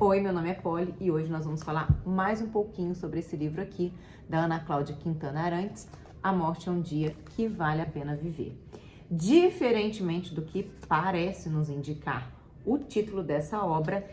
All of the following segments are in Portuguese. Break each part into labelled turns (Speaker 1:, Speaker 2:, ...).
Speaker 1: Oi, meu nome é Polly e hoje nós vamos falar mais um pouquinho sobre esse livro aqui, da Ana Cláudia Quintana Arantes, A Morte é um Dia que Vale a Pena Viver. Diferentemente do que parece nos indicar o título dessa obra,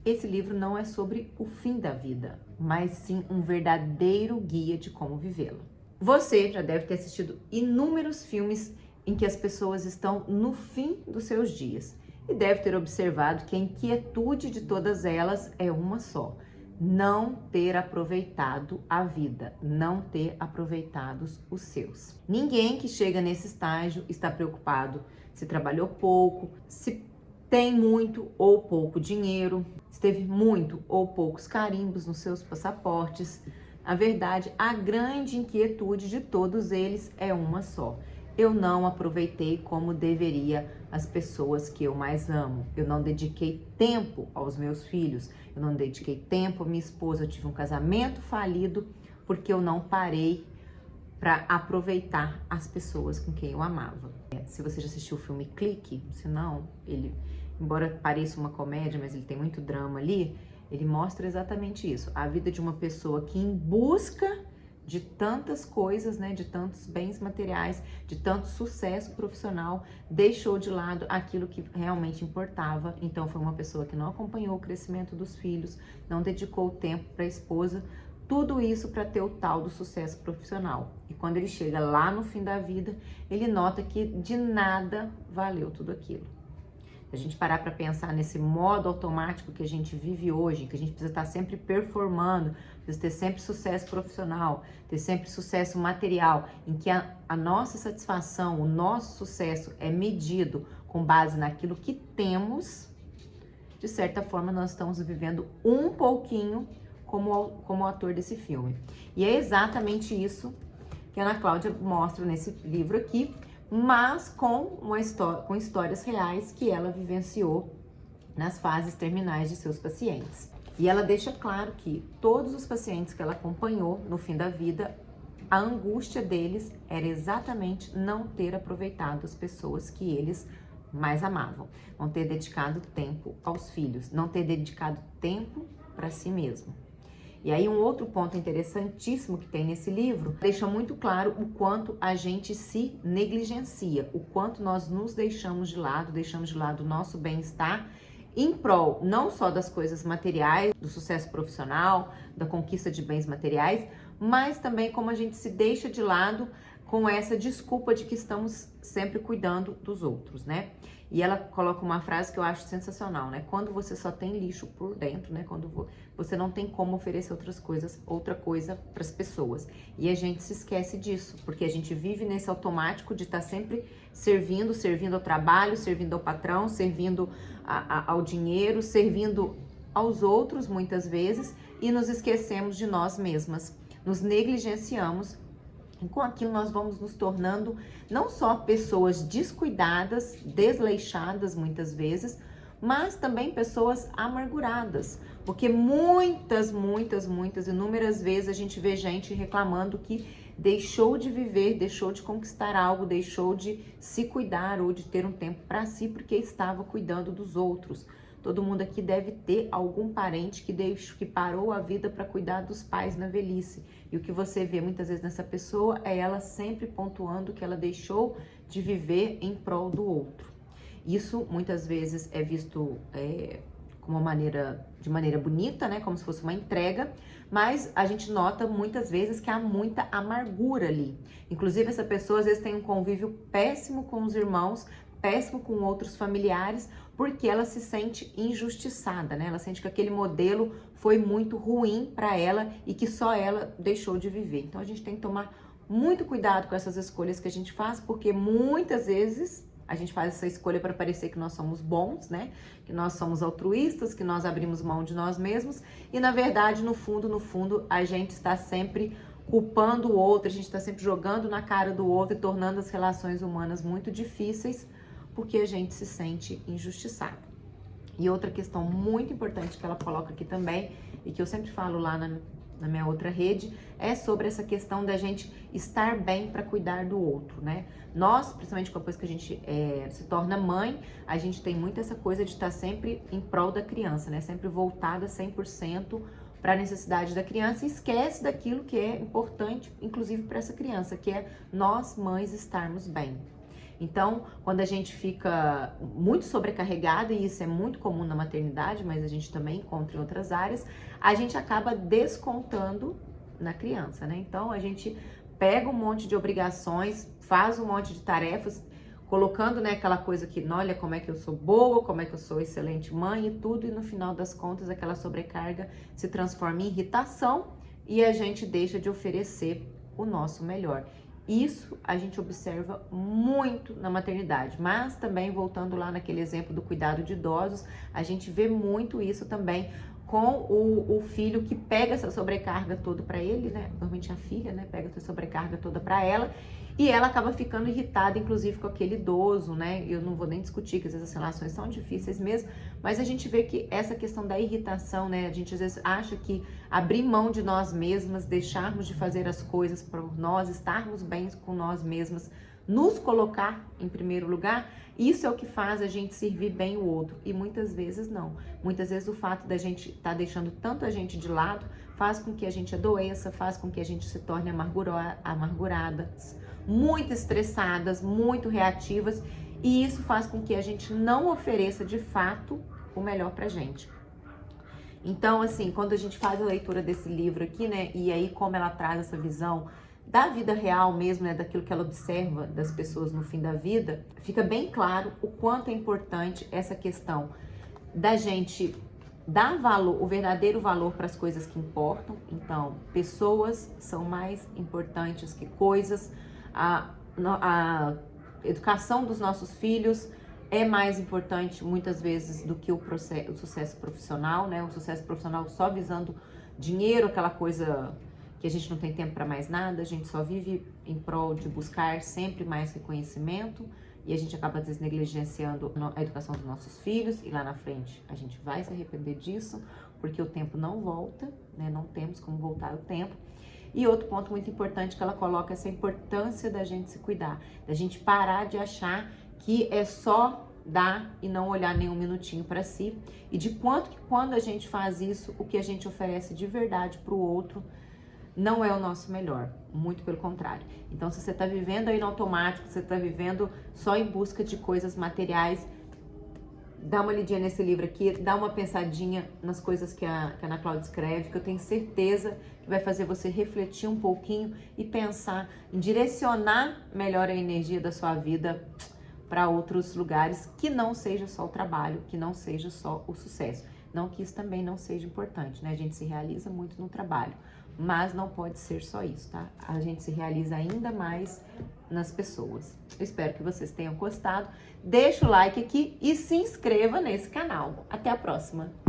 Speaker 1: esse livro não é sobre o fim da vida, mas sim um verdadeiro guia de como vivê-la. Você já deve ter assistido inúmeros filmes em que as pessoas estão no fim dos seus dias e deve ter observado que a inquietude de todas elas é uma só: não ter aproveitado a vida, não ter aproveitado os seus. Ninguém que chega nesse estágio está preocupado se trabalhou pouco, se tem muito ou pouco dinheiro, se teve muito ou poucos carimbos nos seus passaportes. Na verdade, a grande inquietude de todos eles é uma só: eu não aproveitei como deveria as pessoas que eu mais amo. Eu não dediquei tempo aos meus filhos, eu não dediquei tempo à minha esposa, eu tive um casamento falido porque eu não parei para aproveitar as pessoas com quem eu amava. Se você já assistiu o filme Clique, se não, ele, embora pareça uma comédia, mas ele tem muito drama ali, ele mostra exatamente isso: a vida de uma pessoa que, em busca de tantas coisas, né, de tantos bens materiais, de tanto sucesso profissional, deixou de lado aquilo que realmente importava. Então foi uma pessoa que não acompanhou o crescimento dos filhos, não dedicou tempo para a esposa, tudo isso para ter o tal do sucesso profissional. E quando ele chega lá no fim da vida, ele nota que de nada valeu tudo aquilo. Se a gente parar para pensar nesse modo automático que a gente vive hoje, que a gente precisa estar sempre performando, precisa ter sempre sucesso profissional, ter sempre sucesso material, em que a nossa satisfação, o nosso sucesso é medido com base naquilo que temos, de certa forma nós estamos vivendo um pouquinho como o ator desse filme. E é exatamente isso que a Ana Cláudia mostra nesse livro aqui, mas com histórias reais que ela vivenciou nas fases terminais de seus pacientes. E ela deixa claro que todos os pacientes que ela acompanhou no fim da vida, a angústia deles era exatamente não ter aproveitado as pessoas que eles mais amavam, não ter dedicado tempo aos filhos, não ter dedicado tempo para si mesmo. E aí um outro ponto interessantíssimo que tem nesse livro deixa muito claro o quanto a gente se negligencia, o quanto nós nos deixamos de lado o nosso bem-estar em prol não só das coisas materiais, do sucesso profissional, da conquista de bens materiais, mas também como a gente se deixa de lado com essa desculpa de que estamos sempre cuidando dos outros, né? E ela coloca uma frase que eu acho sensacional, né? Quando você só tem lixo por dentro, né? Quando você não tem como oferecer outra coisa para as pessoas. E a gente se esquece disso, porque a gente vive nesse automático de estar sempre servindo ao trabalho, servindo ao patrão, servindo ao dinheiro, servindo aos outros muitas vezes, e nos esquecemos de nós mesmas, nos negligenciamos. E com aquilo nós vamos nos tornando não só pessoas descuidadas, desleixadas muitas vezes, mas também pessoas amarguradas. Porque inúmeras vezes a gente vê gente reclamando que deixou de viver, deixou de conquistar algo, deixou de se cuidar ou de ter um tempo para si porque estava cuidando dos outros. Todo mundo aqui deve ter algum parente que parou a vida para cuidar dos pais na velhice. E o que você vê muitas vezes nessa pessoa é ela sempre pontuando que ela deixou de viver em prol do outro. Isso muitas vezes é visto de maneira bonita, né? Como se fosse uma entrega, mas a gente nota muitas vezes que há muita amargura ali. Inclusive essa pessoa às vezes tem um convívio péssimo com os irmãos, péssimo com outros familiares, porque ela se sente injustiçada, né? Ela sente que aquele modelo foi muito ruim para ela e que só ela deixou de viver. Então a gente tem que tomar muito cuidado com essas escolhas que a gente faz, porque muitas vezes a gente faz essa escolha para parecer que nós somos bons, né? Que nós somos altruístas, que nós abrimos mão de nós mesmos, e na verdade, no fundo, a gente está sempre culpando o outro, a gente está sempre jogando na cara do outro e tornando as relações humanas muito difíceis, porque a gente se sente injustiçado. E outra questão muito importante que ela coloca aqui também, e que eu sempre falo lá na minha outra rede, é sobre essa questão da gente estar bem para cuidar do outro, né? Nós, principalmente depois que a gente se torna mãe, a gente tem muito essa coisa de estar sempre em prol da criança, né? Sempre voltada 100% para a necessidade da criança e esquece daquilo que é importante, inclusive para essa criança, que é nós, mães, estarmos bem. Então, quando a gente fica muito sobrecarregada, e isso é muito comum na maternidade, mas a gente também encontra em outras áreas, a gente acaba descontando na criança, né? Então, a gente pega um monte de obrigações, faz um monte de tarefas, colocando, né, aquela coisa que, olha como é que eu sou boa, como é que eu sou excelente mãe e tudo, e no final das contas aquela sobrecarga se transforma em irritação e a gente deixa de oferecer o nosso melhor. Isso a gente observa muito na maternidade, mas também voltando lá naquele exemplo do cuidado de idosos, a gente vê muito isso também com o filho que pega essa sobrecarga toda para ele, né? Normalmente a filha, né? Pega essa sobrecarga toda para ela e ela acaba ficando irritada, inclusive com aquele idoso, né? Eu não vou nem discutir que às vezes as relações são difíceis mesmo, mas a gente vê que essa questão da irritação, né? A gente às vezes acha que abrir mão de nós mesmas, deixarmos de fazer as coisas por nós, estarmos bem com nós mesmas, nos colocar em primeiro lugar, isso é o que faz a gente servir bem o outro. E muitas vezes não. Muitas vezes o fato da gente estar deixando tanto a gente de lado faz com que a gente adoeça, faz com que a gente se torne amarguradas, muito estressadas, muito reativas, e isso faz com que a gente não ofereça de fato o melhor pra gente. Então, assim, quando a gente faz a leitura desse livro aqui, né, e aí como ela traz essa visão da vida real mesmo, né, daquilo que ela observa das pessoas no fim da vida, fica bem claro o quanto é importante essa questão da gente dar valor, o verdadeiro valor para as coisas que importam. Então, pessoas são mais importantes que coisas, a educação dos nossos filhos é mais importante muitas vezes do que o sucesso profissional, né? O sucesso profissional só visando dinheiro, aquela coisa que a gente não tem tempo para mais nada, a gente só vive em prol de buscar sempre mais reconhecimento e a gente acaba às vezes negligenciando a educação dos nossos filhos e lá na frente a gente vai se arrepender disso, porque o tempo não volta, né? Não temos como voltar o tempo. E outro ponto muito importante que ela coloca é essa importância da gente se cuidar, da gente parar de achar que é só dar e não olhar nem um minutinho para si, e de quanto que quando a gente faz isso, o que a gente oferece de verdade para o outro não é o nosso melhor, muito pelo contrário. Então, se você está vivendo aí no automático, você está vivendo só em busca de coisas materiais, dá uma lidinha nesse livro aqui, dá uma pensadinha nas coisas que a Ana Cláudia escreve, que eu tenho certeza que vai fazer você refletir um pouquinho e pensar em direcionar melhor a energia da sua vida para outros lugares, que não seja só o trabalho, que não seja só o sucesso. Não que isso também não seja importante, né? A gente se realiza muito no trabalho, mas não pode ser só isso, tá? A gente se realiza ainda mais nas pessoas. Eu espero que vocês tenham gostado. Deixa o like aqui e se inscreva nesse canal. Até a próxima!